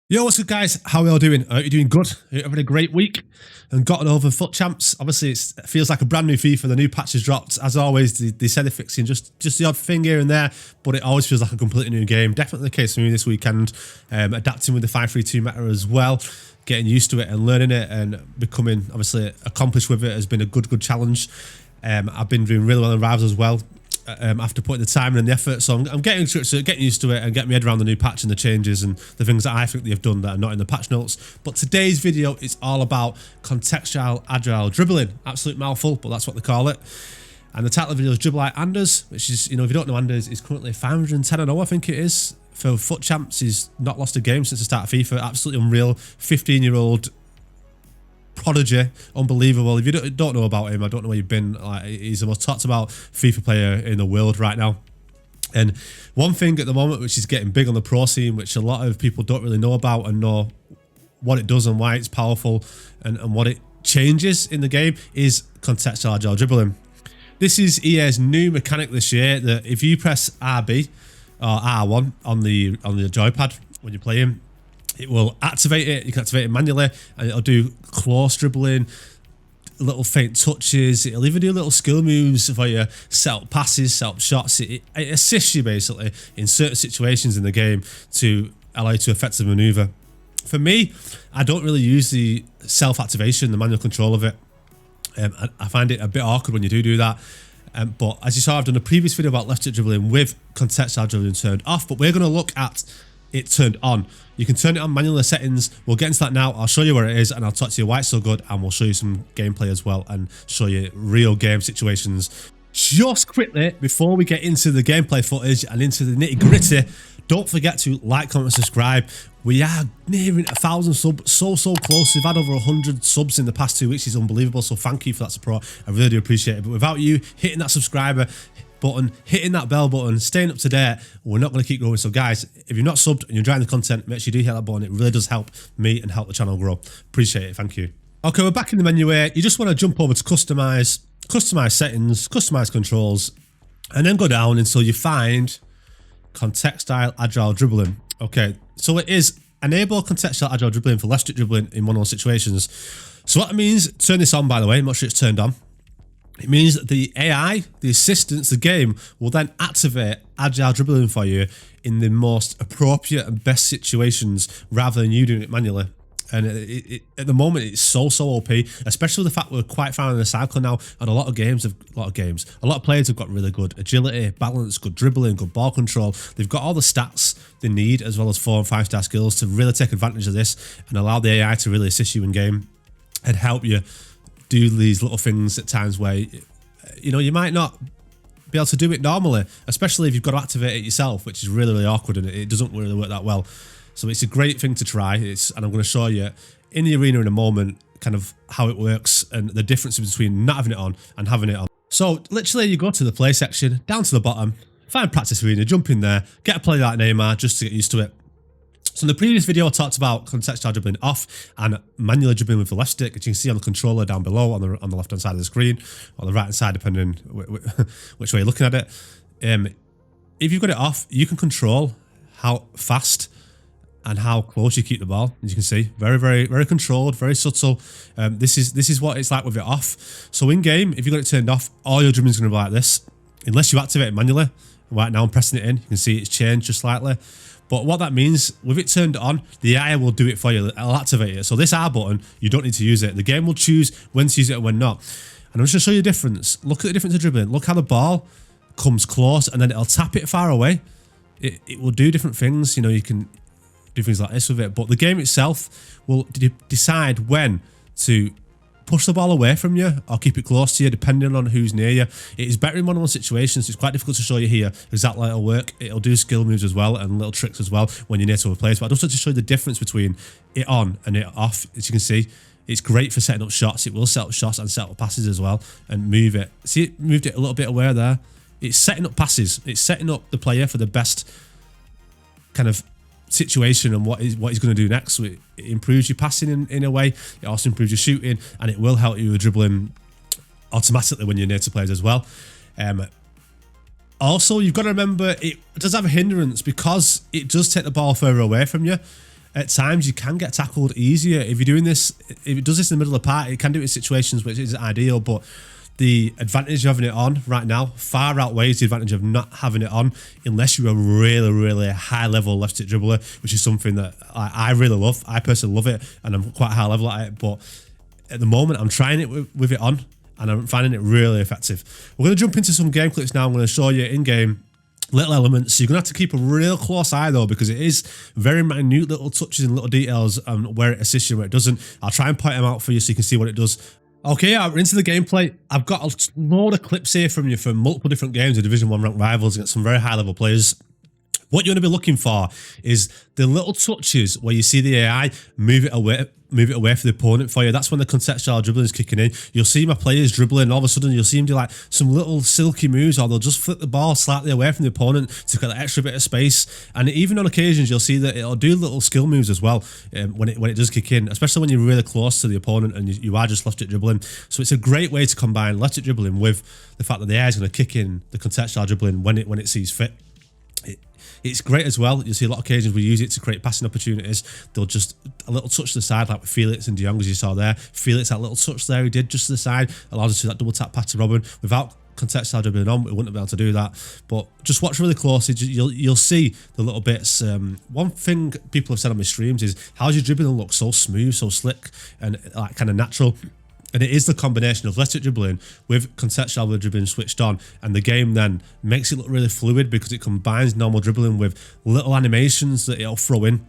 Yo, what's good, guys? How are we all doing? I hope you're doing good. You're having a great week and gotten over Foot Champs. Obviously, it feels like a brand new FIFA. The new patch has dropped. As always, they said they're fixing just the odd thing here and there, but it always feels like a completely new game. Definitely the case for me this weekend. Adapting with the 5-3-2 meta as well, getting used to it and learning it and becoming, obviously, accomplished with it has been a good challenge. I've been doing really well in Rivals as well. After putting the time and the effort, so I'm getting used to it and getting my head around the new patch and the changes and the things that I think they've done that are not in the patch notes. But today's video is all about contextual agile dribbling. Absolute mouthful, but that's what they call it. And the title of the video is Dribble Like Anders, which is, you know, if you don't know, Anders is currently 510-0, I think it is. For Foot Champs, he's not lost a game since the start of FIFA. Absolutely unreal. 15-year-old prodigy, unbelievable. If you don't know about him, I don't know where you've been. Like, he's the most talked about FIFA player in the world right now. And one thing at the moment which is getting big on the pro scene, which a lot of people don't really know about and know what it does and why it's powerful and what it changes in the game, is contextual agile dribbling. This is EA's new mechanic this year, that if you press RB or R1 on the joypad when you're playing, it will activate it. You can activate it manually and it'll do close dribbling, little faint touches. It'll even do little skill moves for you, set up passes, set up shots. It assists you basically in certain situations in the game to allow you to effectively maneuver. For me, I don't really use the self-activation, the manual control of it. I find it a bit awkward when you do that. But as you saw, I've done a previous video about left-stick dribbling with contextual dribbling turned off, but we're going to look at it turned on. You can turn it on manually settings. We'll get into that now. I'll show you where it is and I'll talk to you why it's so good, and we'll show you some gameplay as well and show you real game situations. Just quickly, before we get into the gameplay footage and into the nitty gritty, don't forget to like, comment, subscribe. We are nearing 1,000 subs, so close. We've had over 100 subs in the past 2 weeks. It's unbelievable, so thank you for that support. I really do appreciate it. But without you hitting that subscriber button, hitting that bell button, staying up to date, we're not going to keep growing. So guys, if you're not subbed and you're enjoying the content, make sure you do hit that button. It really does help me and help the channel grow. Appreciate it. Thank you. Okay, we're back in the menu here. You just want to jump over to customize settings, customize controls, and then go down until you find contextual agile dribbling. Okay, so it is enable contextual agile dribbling for left-stick dribbling in one of those situations. So what that means, turn this on, by the way, make sure it's turned on. It means that the AI, the assistants, the game will then activate agile dribbling for you in the most appropriate and best situations rather than you doing it manually. And at the moment, it's so OP, especially with the fact we're quite far in the cycle now, and a lot of players have got really good agility, balance, good dribbling, good ball control. They've got all the stats they need, as well as 4- and 5-star skills, to really take advantage of this and allow the AI to really assist you in game and help you do these little things at times where, you know, you might not be able to do it normally, especially if you've got to activate it yourself, which is really awkward and it doesn't really work that well. So it's a great thing to try. And I'm going to show you in the arena in a moment kind of how it works and the difference between not having it on and having it on. So literally you go to the play section, down to the bottom, find practice arena, jump in there, get a play like Neymar just to get used to it. So in the previous video, I talked about contextual dribbling off and manually dribbling with the left stick, which you can see on the controller down below on the left-hand side of the screen, or the right-hand side, depending which way you're looking at it. If you've got it off, you can control how fast and how close you keep the ball. As you can see, very controlled, very subtle. This is what it's like with it off. So in game, if you've got it turned off, all your dribbling is going to be like this, unless you activate it manually. Right now, I'm pressing it in. You can see it's changed just slightly. But what that means, with it turned on, the AI will do it for you. It'll activate it. So this R button, you don't need to use it. The game will choose when to use it and when not. And I'm just going to show you the difference. Look at the difference of dribbling. Look how the ball comes close and then it'll tap it far away. It will do different things. You know, you can do things like this with it. But the game itself will decide when to push the ball away from you or keep it close to you, depending on who's near you. It is better in one-on-one situations. It's quite difficult to show you here exactly how it'll work. It'll do skill moves as well and little tricks as well when you're near to other players. But I just want to show you the difference between it on and it off. As you can see, it's great for setting up shots. It will set up shots and set up passes as well and move it. See, it moved it a little bit away there. It's setting up passes. It's setting up the player for the best kind of situation and what he's going to do next. So it improves your passing in a way. It also improves your shooting, and it will help you with dribbling automatically when you're near to players as well. Also, you've got to remember it does have a hindrance because it does take the ball further away from you. at times you can get tackled easier. If you're doing this, if it does this in the middle of the park, it can do it in situations which isn't ideal, but the advantage of having it on right now far outweighs the advantage of not having it on unless you're a really, really high level left stick dribbler, which is something that I really love. I personally love it, and I'm quite high level at it, but at the moment I'm trying it with it on, and I'm finding it really effective. We're going to jump into some game clips now. I'm going to show you in-game little elements. You're going to have to keep a real close eye though, because it is very minute little touches and little details where it assists you, where it doesn't. I'll try and point them out for you so you can see what it does. Okay, we're into the gameplay. I've got a load of clips here from you from multiple different games of Division 1 ranked rivals against some very high level players. What you're going to be looking for is the little touches where you see the AI move it away for the opponent for you. That's when the contextual dribbling is kicking in. You'll see my players dribbling, and all of a sudden you'll see them do like some little silky moves, or they'll just flip the ball slightly away from the opponent to get that extra bit of space. And even on occasions you'll see that it'll do little skill moves as well when it does kick in, especially when you're really close to the opponent and you are just left stick dribbling. So it's a great way to combine left stick dribbling with the fact that the AI is going to kick in the contextual dribbling when it sees fit. It's great as well. You'll see a lot of occasions we use it to create passing opportunities. They'll just a little touch to the side, like with Felix and De Jong, as you saw there. Felix, that little touch there he did just to the side, allows us to do that double tap pass to Robben. Without contextual dribbling on, we wouldn't have been able to do that. But just watch really closely. You'll see the little bits. One thing people have said on my streams is, how's your dribbling look so smooth, so slick, and like kind of natural? And it is the combination of left stick dribbling with contextual dribbling switched on, and the game then makes it look really fluid because it combines normal dribbling with little animations that it'll throw in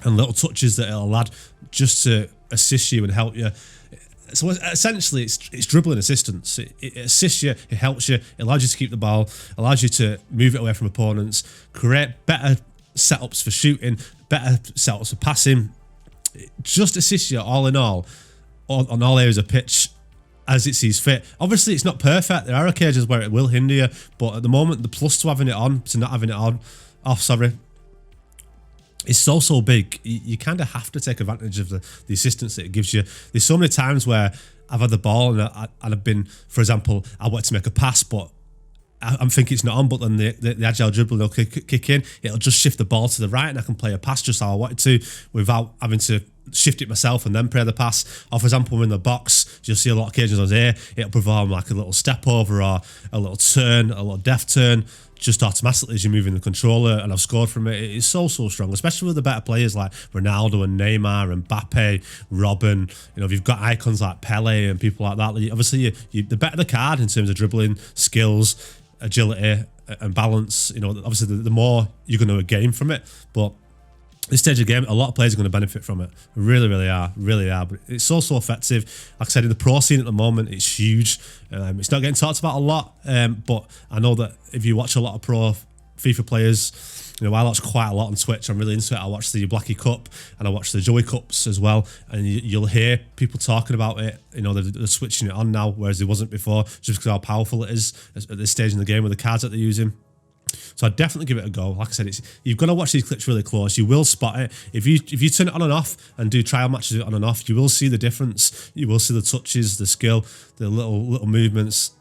and little touches that it'll add just to assist you and help you. So essentially it's dribbling assistance. It assists you, it helps you, it allows you to keep the ball, allows you to move it away from opponents, create better setups for shooting, better setups for passing. It just assists you all in all on all areas of pitch as it sees fit. Obviously it's not perfect. There are occasions where it will hinder you, but at the moment the plus to having it on to not having it off, sorry, is so big. You kind of have to take advantage of the assistance that it gives you. There's so many times where I've had the ball and I've been, for example, I wanted to make a pass, but I'm thinking it's not on, but then the agile dribbling will kick in. It'll just shift the ball to the right and I can play a pass just how I wanted to without having to shift it myself and then play the pass. Or for example, in the box, you'll see a lot of occasions on here, it'll perform like a little step over or a little turn, a little deft turn, just automatically as you're moving the controller, and I've scored from it. It's so strong, especially with the better players like Ronaldo and Neymar and Mbappe, Robben. You know, if you've got icons like Pele and people like that, obviously the better the card in terms of dribbling, skills, agility and balance, you know, obviously the more you're going to gain from it. But this stage of the game, a lot of players are going to benefit from it. Really are. But it's so effective. Like I said, in the pro scene at the moment, it's huge. It's not getting talked about a lot, but I know that if you watch a lot of pro FIFA players, you know, I watch quite a lot on Twitch. I'm really into it. I watch the Blackie Cup and I watch the Joey Cups as well, and you'll hear people talking about it. You know, they're switching it on now, whereas it wasn't before, just because of how powerful it is at this stage in the game with the cards that they're using. So I'd definitely give it a go. Like I said, you've got to watch these clips really close. You will spot it. If you turn it on and off and do trial matches on and off, you will see the difference. You will see the touches, the skill, the little movements.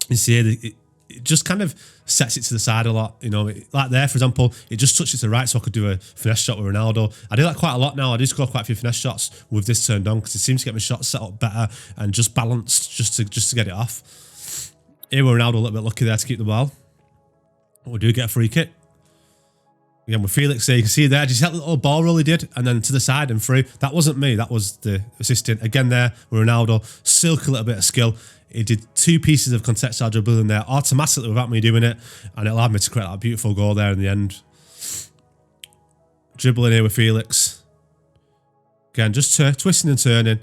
You see it just kind of sets it to the side a lot. You know, like there, for example, it just touches to the right so I could do a finesse shot with Ronaldo. I do that quite a lot now. I do score quite a few finesse shots with this turned on because it seems to get my shots set up better and just balanced just to get it off. Here with Ronaldo a little bit lucky there to keep the ball. We do get a free kick. Again with Felix there, you can see there, just that little ball roll he did, and then to the side and through. That wasn't me, that was the assistant. Again there with Ronaldo, silk a little bit of skill. He did 2 pieces of contextual dribbling there automatically without me doing it, and it allowed me to create that beautiful goal there in the end. Dribbling here with Felix. Again, just twisting and turning.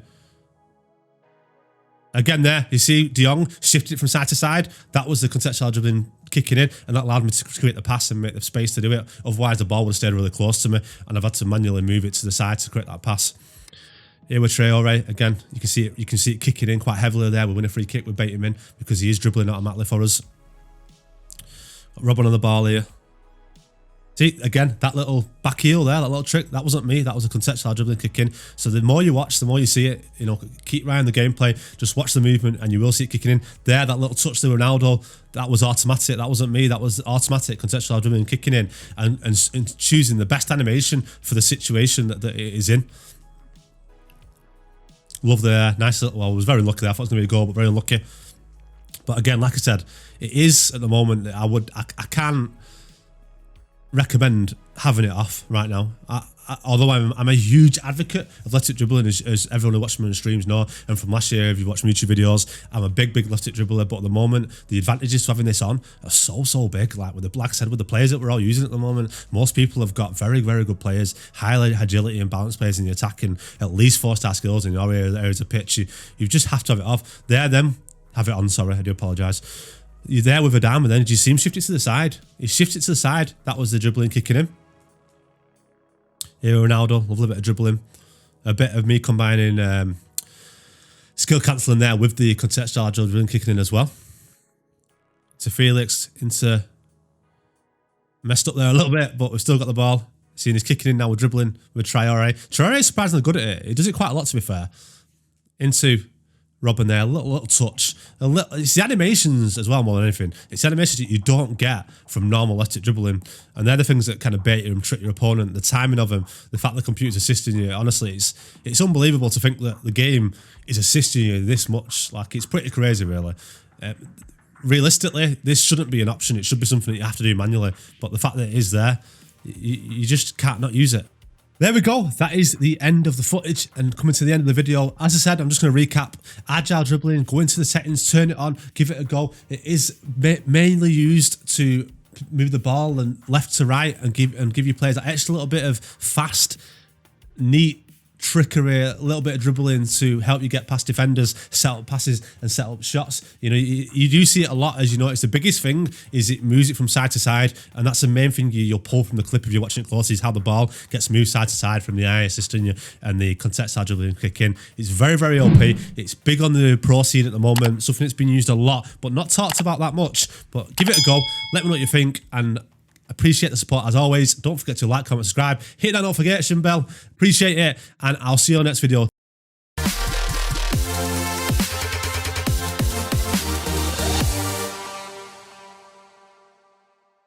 Again there, you see De Jong shifted it from side to side. That was the contextual dribbling kicking in, and that allowed me to create the pass and make the space to do it. Otherwise, the ball would have stayed really close to me, and I've had to manually move it to the side to create that pass. Here with Traore, again, you can see it kicking in quite heavily there. We win a free kick, we bait him in because he is dribbling automatically for us. Robben on the ball here. See, again, that little back heel there, that little trick, that wasn't me. That was a contextual dribbling kick in. So the more you watch, the more you see it. You know, keep right on the gameplay. Just watch the movement and you will see it kicking in. There, that little touch to Ronaldo, that was automatic. That wasn't me. That was automatic contextual dribbling kicking in and choosing the best animation for the situation that it is in. Love the nice little, well, I was very lucky there. I thought it was going to be a goal, but very unlucky. But again, like I said, it is at the moment, I can't recommend having it off right now. Although I'm a huge advocate of left stick dribbling, as everyone who watches me on the streams know, and from last year, if you watch my YouTube videos, I'm a big left stick dribbler. But at the moment, the advantages to having this on are so big. Like I said, with the players that we're all using at the moment, most people have got very good players, high agility and balance players in the attacking, at least 4-star skills in your areas of pitch. You just have to have it off. Have it on. Sorry, I do apologise. You're there with a dam, and then you see him shift it to the side. He shifts it to the side. That was the dribbling kicking in. Here, Ronaldo, lovely bit of dribbling. A bit of me combining skill cancelling there with the contextual dribbling kicking in as well. To Felix, into messed up there a little bit, but we've still got the ball. Seeing he's kicking in now, we're dribbling with Traore. Traore is surprisingly good at it. He does it quite a lot, to be fair. Into Robin there, a little touch. It's the animations as well more than anything. It's the animations that you don't get from normal left stick dribbling. And they're the things that kind of bait you and trick your opponent. The timing of them, the fact the computer's assisting you. Honestly, it's unbelievable to think that the game is assisting you this much. Like, it's pretty crazy, really. Realistically, this shouldn't be an option. It should be something that you have to do manually. But the fact that it is there, you just can't not use it. There we go. That is the end of the footage and coming to the end of the video. As I said, I'm just going to recap. Agile dribbling, go into the settings, turn it on, give it a go. It is mainly used to move the ball and left to right and give you players that extra little bit of fast, neat trickery, a little bit of dribbling to help you get past defenders, set up passes and set up shots. You know, you do see it a lot, as you notice. The biggest thing is it moves it from side to side, and that's the main thing you'll pull from the clip if you're watching it closely, is how the ball gets moved side to side from the eye assisting you and the contextual dribbling kick in. It's very OP. It's big on the pro scene at the moment, something that's been used a lot but not talked about that much. But give it a go, let me know what you think, and appreciate the support as always. Don't forget to like, comment, subscribe, hit that notification bell. Appreciate it, and I'll see you on the next video.